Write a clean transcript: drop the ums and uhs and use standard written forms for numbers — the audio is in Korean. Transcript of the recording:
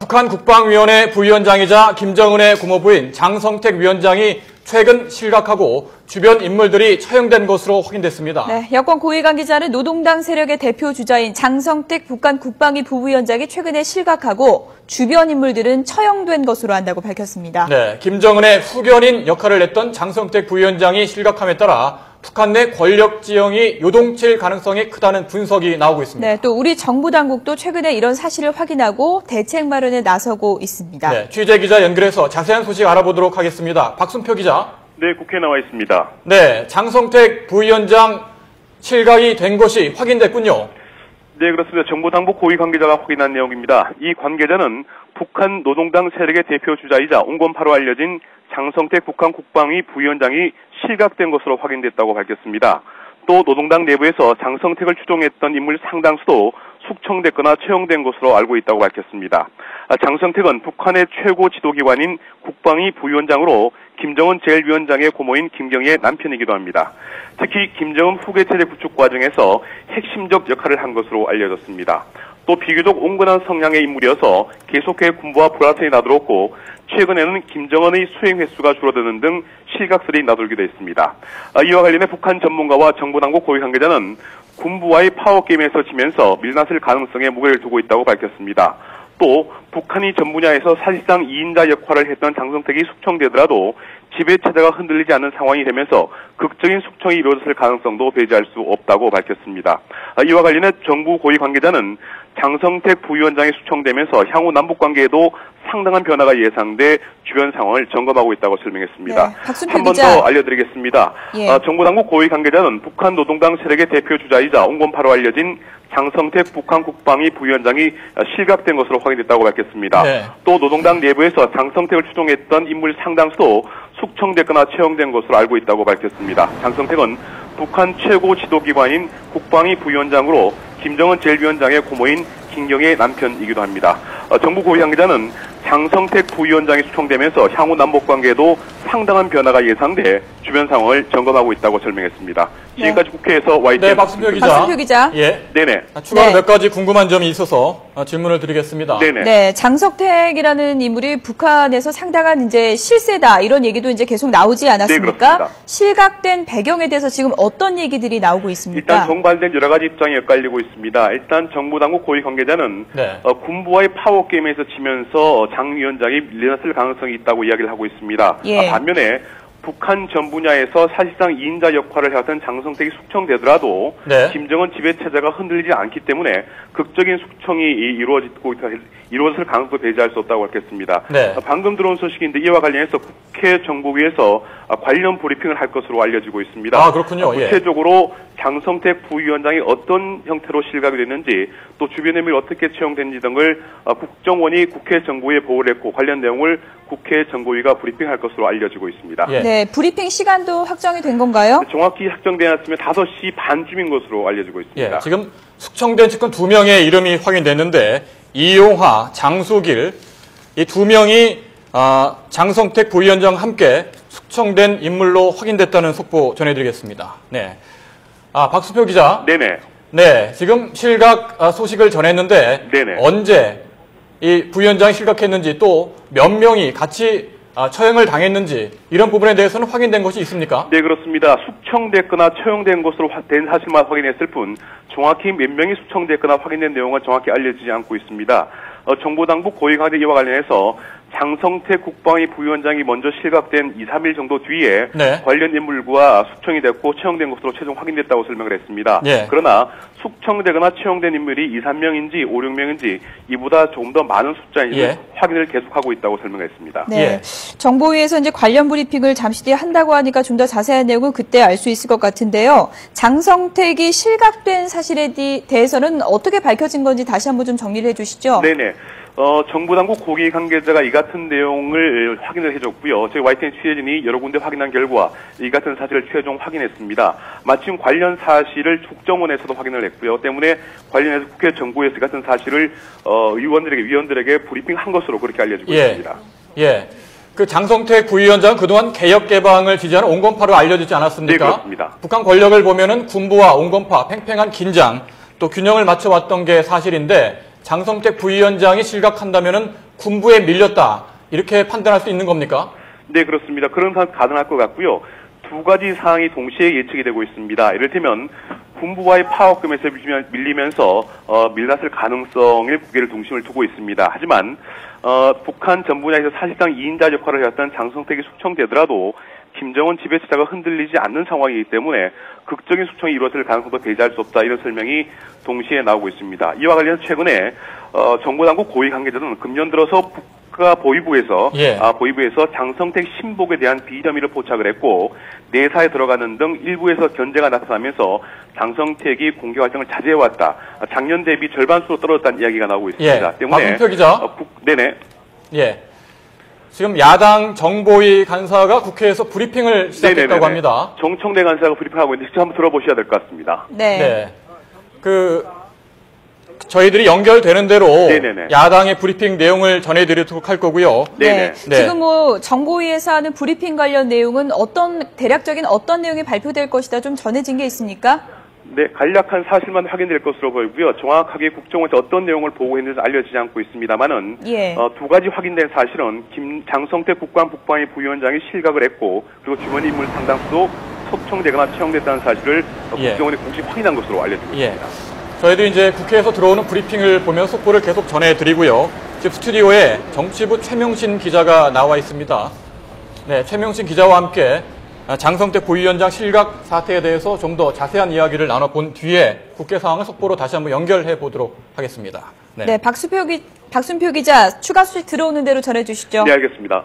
북한 국방위원회 부위원장이자 김정은의 고모부인 장성택 위원장이 최근 실각하고 주변 인물들이 처형된 것으로 확인됐습니다. 네, 여권 고위 관계자는 노동당 세력의 대표 주자인 장성택 북한 국방위 부위원장이 최근에 실각하고 주변 인물들은 처형된 것으로 안다고 밝혔습니다. 네, 김정은의 후견인 역할을 했던 장성택 부위원장이 실각함에 따라 북한 내 권력 지형이 요동칠 가능성이 크다는 분석이 나오고 있습니다. 네, 또 우리 정부 당국도 최근에 이런 사실을 확인하고 대책 마련에 나서고 있습니다. 네, 취재기자 연결해서 자세한 소식 알아보도록 하겠습니다. 박순표 기자. 네, 국회에 나와 있습니다. 네, 장성택 부위원장 실각이 된 것이 확인됐군요. 네, 그렇습니다. 정부 당국 고위 관계자가 확인한 내용입니다. 이 관계자는 북한 노동당 세력의 대표 주자이자 온건파로 알려진 장성택 북한 국방위 부위원장이 실각된 것으로 확인됐다고 밝혔습니다. 또 노동당 내부에서 장성택을 추종했던 인물 상당수도 숙청됐거나 처형된 것으로 알고 있다고 밝혔습니다. 장성택은 북한의 최고 지도기관인 국방위 부위원장으로 김정은 제1위원장의 고모인 김경희의 남편이기도 합니다. 특히 김정은 후계체제 구축 과정에서 핵심적 역할을 한 것으로 알려졌습니다. 또 비교적 온건한 성향의 인물이어서 계속해 군부와 불화성이 나돌았고 최근에는 김정은의 수행 횟수가 줄어드는 등 실각설이 나돌기도 했습니다. 이와 관련해 북한 전문가와 정부 당국 고위 관계자는 군부와의 파워게임에서 지면서 밀려났을 가능성에 무게를 두고 있다고 밝혔습니다. 또 북한이 전 분야에서 사실상 2인자 역할을 했던 장성택이 숙청되더라도 지배체제가 흔들리지 않는 상황이 되면서 극적인 숙청이 이루어졌을 가능성도 배제할 수 없다고 밝혔습니다. 이와 관련해 정부 고위 관계자는 장성택 부위원장이 숙청되면서 향후 남북관계에도 상당한 변화가 예상돼 주변 상황을 점검하고 있다고 설명했습니다. 네, 한 번 더 알려드리겠습니다. 정부 당국 고위 관계자는 북한 노동당 세력의 대표 주자이자 온건파로 알려진 장성택 북한 국방위 부위원장이 실각된 것으로 확인됐다고 밝혔습니다. 네. 또 노동당 내부에서 장성택을 추종했던 인물 상당수도 숙청됐거나 처형된 것으로 알고 있다고 밝혔습니다. 장성택은 북한 최고 지도기관인 국방위 부위원장으로 김정은 제1위원장의 고모인 김경희의 남편이기도 합니다. 정부 고위 관계자는 장성택 부위원장이 숙청되면서 향후 남북관계에도 상당한 변화가 예상돼 주변 상황을 점검하고 있다고 설명했습니다. 지금까지 국회에서 YTN 네, 박순표 기자. 박순표 기자. 예. 네네. 추가로 몇 가지 궁금한 점이 있어서 질문을 드리겠습니다. 네네. 네, 장성택이라는 인물이 북한에서 상당한 이제 실세다 이런 얘기도 이제 계속 나오지 않았습니까? 네, 실각된 배경에 대해서 지금 어떤 얘기들이 나오고 있습니까? 일단 정반대된 여러 가지 입장이 엇갈리고 있습니다. 일단 정부 당국 고위 관계자는 네. 군부와의 파워게임에서 지면서 장 위원장이 밀려났을 가능성이 있다고 이야기를 하고 있습니다. 예. 반면에 북한 전 분야에서 사실상 2인자 역할을 해왔던 장성택이 숙청되더라도 네. 김정은 지배체제가 흔들리지 않기 때문에 극적인 숙청이 이루어질 가능성도 배제할 수 없다고 밝혔습니다. 네. 방금 들어온 소식인데 이와 관련해서 국회 정보위에서 관련 브리핑을 할 것으로 알려지고 있습니다. 아, 그렇군요. 구체적으로 장성택 부위원장이 어떤 형태로 실각이 됐는지 또 주변 인물이 어떻게 채용됐는지 등을 국정원이 국회 정보위에 보고를 했고 관련 내용을 국회 정보위가 브리핑할 것으로 알려지고 있습니다. 예. 네, 브리핑 시간도 확정이 된 건가요? 정확히 확정되지 않았으면 5시 반쯤인 것으로 알려지고 있습니다. 예, 지금 숙청된 측근 2명의 이름이 확인됐는데 이용하, 장수길 이 2명이 장성택 부위원장과 함께 숙청된 인물로 확인됐다는 속보 전해드리겠습니다. 네, 박수표 기자. 네네. 네, 지금 실각 소식을 전했는데 네네. 언제 이 부위원장이 실각했는지 또 몇 명이 같이 처형을 당했는지 이런 부분에 대해서는 확인된 것이 있습니까? 네, 그렇습니다. 숙청됐거나 처형된 것으로 된 사실만 확인했을 뿐 정확히 몇 명이 숙청됐거나 확인된 내용은 정확히 알려지지 않고 있습니다. 정부 당국 고위 관계 이와 관련해서 장성택 국방위 부위원장이 먼저 실각된 2, 3일 정도 뒤에 네. 관련 인물과 숙청이 됐고 처형된 것으로 최종 확인됐다고 설명을 했습니다. 예. 그러나 숙청되거나 처형된 인물이 2, 3명인지 5, 6명인지 이보다 조금 더 많은 숫자인지 예. 확인을 계속하고 있다고 설명했습니다. 네. 예. 정보위에서 이제 관련 브리핑을 잠시 뒤에 한다고 하니까 좀 더 자세한 내용은 그때 알 수 있을 것 같은데요. 장성택이 실각된 사실에 대해서는 어떻게 밝혀진 건지 다시 한번 좀 정리를 해주시죠. 네네. 정부 당국 고위 관계자가 이 같은 내용을 확인을 해줬고요. 저희 YTN 취재진이 여러 군데 확인한 결과 이 같은 사실을 최종 확인했습니다. 마침 관련 사실을 국정원에서도 확인을 했고요. 때문에 관련해서 국회 정보에서 이 같은 사실을 위원들에게 브리핑한 것으로 그렇게 알려지고 있습니다. 예. 그 장성택 부위원장은 그동안 개혁 개방을 지지하는 온건파로 알려지지 않았습니까? 네, 그렇습니다. 북한 권력을 보면은 군부와 온건파 팽팽한 긴장 또 균형을 맞춰왔던 게 사실인데 장성택 부위원장이 실각한다면은 군부에 밀렸다. 이렇게 판단할 수 있는 겁니까? 네, 그렇습니다. 그런 상 가능할 것 같고요. 두 가지 사항이 동시에 예측이 되고 있습니다. 이를테면 군부와의 파업금에서 밀리면서 밀렸을 가능성에 무게를 중심을 두고 있습니다. 하지만 북한 전분야에서 사실상 2인자 역할을 해왔던 장성택이 숙청되더라도 김정은 지배체제가 흔들리지 않는 상황이기 때문에 극적인 숙청이 이루어질 가능성도 배제할 수 없다. 이런 설명이 동시에 나오고 있습니다. 이와 관련해서 최근에 정보당국 고위 관계자들은 금년 들어서 국가 보위부에서 장성택 신복에 대한 비혐의를 포착을 했고 내사에 들어가는 등 일부에서 견제가 나타나면서 장성택이 공개 활동을 자제해왔다. 작년 대비 절반수로 떨어졌다는 이야기가 나오고 있습니다. 때문에 박은표 기자. 네네. 예. 지금 야당 정보위 간사가 국회에서 브리핑을 시작했다고 합니다. 정청래 간사가 브리핑하고 있는데 직접 한번 들어보셔야 될 것 같습니다. 네. 저희들이 연결되는 대로 네네네. 야당의 브리핑 내용을 전해드리도록 할 거고요. 네네. 네. 지금 정보위에서 하는 브리핑 관련 내용은 대략적인 어떤 내용이 발표될 것이다 좀 전해진 게 있습니까? 네, 간략한 사실만 확인될 것으로 보이고요. 정확하게 국정원에서 어떤 내용을 보고했는지 알려지지 않고 있습니다만은 두 가지 확인된 사실은 장성택 국방부의 부위원장이 실각을 했고 그리고 주변 인물 상당수도 소청되거나 채용됐다는 사실을 국정원이 공식 확인한 것으로 알려지고 있습니다. 저희도 이제 국회에서 들어오는 브리핑을 보면 속보를 계속 전해드리고요. 지금 스튜디오에 정치부 최명신 기자가 나와 있습니다. 네, 최명신 기자와 함께 장성택 부위원장 실각 사태에 대해서 좀 더 자세한 이야기를 나눠본 뒤에 국회 상황을 속보로 다시 한번 연결해 보도록 하겠습니다. 네, 박순표 기자 추가 소식 들어오는 대로 전해주시죠. 네, 알겠습니다.